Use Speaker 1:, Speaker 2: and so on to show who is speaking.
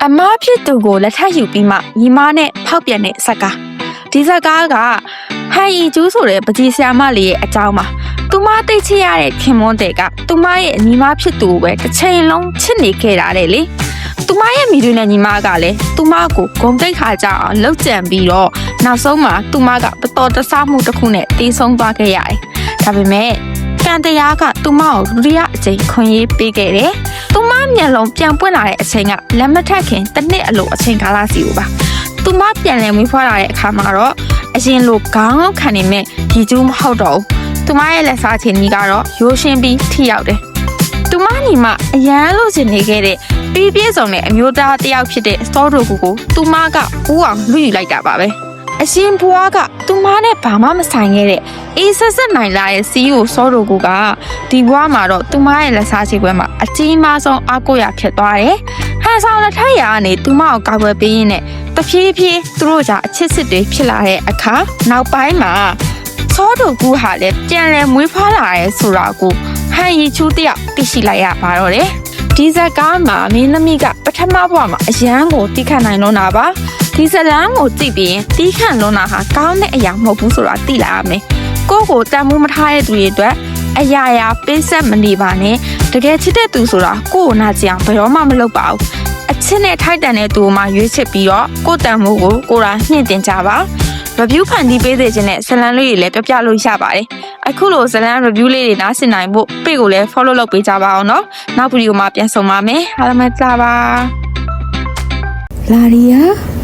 Speaker 1: အမားဖြစ်သူကိုလက်ထပ်ယူပြီးမှညီမနဲ့ဖောက်ပြန်တဲ့ဇက်ကားဒီဇက်ကားကဟန်ရီကျူးဆိုတဲ့ပကြီးဆရာမလေးရဲ့အကြောင်းပါသူမသိချရတဲ့ခင်မွန်းတဲ့ကသူမရဲ့ညီမဖြစ်သူကိုပဲတစ်ချိန်လုံးချစ်နေခဲ့တာလေသူမရဲ့မိတွေနဲ့ညီမကလည်းသူမကိုဂုံတိတ်ခါကြအောင်လှုပ်ကြံပြီးတော့နောက်ဆုံးမှာသူမကပတော်တဆမှုတစ်ခုနဲ့တေးဆုံးသွားခဲ့ရတယ်ဒါပေမဲ့ကံတရားကသူမကိုဒုတိယအကြိမ်ခွင့်ရေးပေးခဲ့တယ်။သူမမျက်လုံးပြန်ပွင့်လာတဲ့အချိန်ကလက်မထက်ခင်တစ်နှစ်အလိုအချိန်ကာလစီကိုပါ။သူမပြန်လည်မွေးဖွားလာတဲ့အခါမှာတော့အရင်လိုခေါင်းခံနေမဲ့ဒီကျူးမဟုတ်တော့ဘူး။သူမရဲ့လက်စားချင်ကြီးကတော့ရိုးရှင်းပြီးထိရောက်တယ်။သူမညီမအရန်လို့ချင်နေခဲ့တဲ့ပြီးပြည့်စုံတဲ့အမျိုးသားတစ်ယောက်ဖြစ်တဲ့စတောဒိုကိုသူမကဦးအောင်လူယူလိုက်တာပါပဲ။အရှင်ဘွားကသူမနဲ့ဘာမှမဆိုင်ခဲ့တဲ့အေးဆက်နိုင်လာတဲ့စီးကိုစောတို့ကဒီဘွားမှာတော့သူမရဲ့လက်စားချေပွဲမှာအကြီးမားဆုံးအားကိုးရဖြစ်သွားတယ်။ဟန်ဆောင်လက်ထက်ရကနေသူမကိုကာကွယ်ပေးရင်းနဲ့တဖြည်းဖြည်းသူတို့ကြာအချစ်စစ်တွေဖြစ်လာတဲ့အခါနောက်ပိုင်းမှာစောတို့ကဟာလည်းပြန်လဲမွေးဖွားလာရဲဆိုတာကိုဟန်ရီချူတယောက်သိရှိလိုက်ရပါတော့တယ်။ဒီဇက်ကားမှာမင်းသမီးကပထမဘဝမှာအရန်ကိုတိခတ်နိုင်လို့နာပါဒီဇလန်းကိုကြည့်ပြီးတီးခန့်လွန်တာဟာကောင်းတဲ့အရာမဟုတ်ဘူးဆိုတာသိလာရမယ်။ကိုယ့်ကိုတန်ဖိုးမထားတဲ့သူတွေအတွက်အရာရာပေးဆက်မနေပါနဲ့။တကယ်ချစ်တဲ့သူဆိုတာကိုယ့်ကိုနာကျင်အောင်ဘယ်တော့မှမလုပ်ပါဘူး။အချစ်နဲ့ထိုက်တန်တဲ့သူမှရွေးချယ်ပြီးတော့ကိုယ့်တန်ဖိုးကိုကိုယ်တိုင်မြင့်တင်ကြပါ။ review ဖန်တီးပေးစေခြင်းနဲ့ဇလန်းလေးတွေလည်းပြလို့ရပါတယ်။အခုလိုဇလန်း review လေးတွေနားဆင်နိုင်ဖို့ page ကိုလည်း follow လုပ်ပေးကြပါအောင်နော်။နောက်ဗီဒီယိုမှာပြန်ဆုံပါမယ်။အားလုံးပဲကြပါ။
Speaker 2: လာရီယာ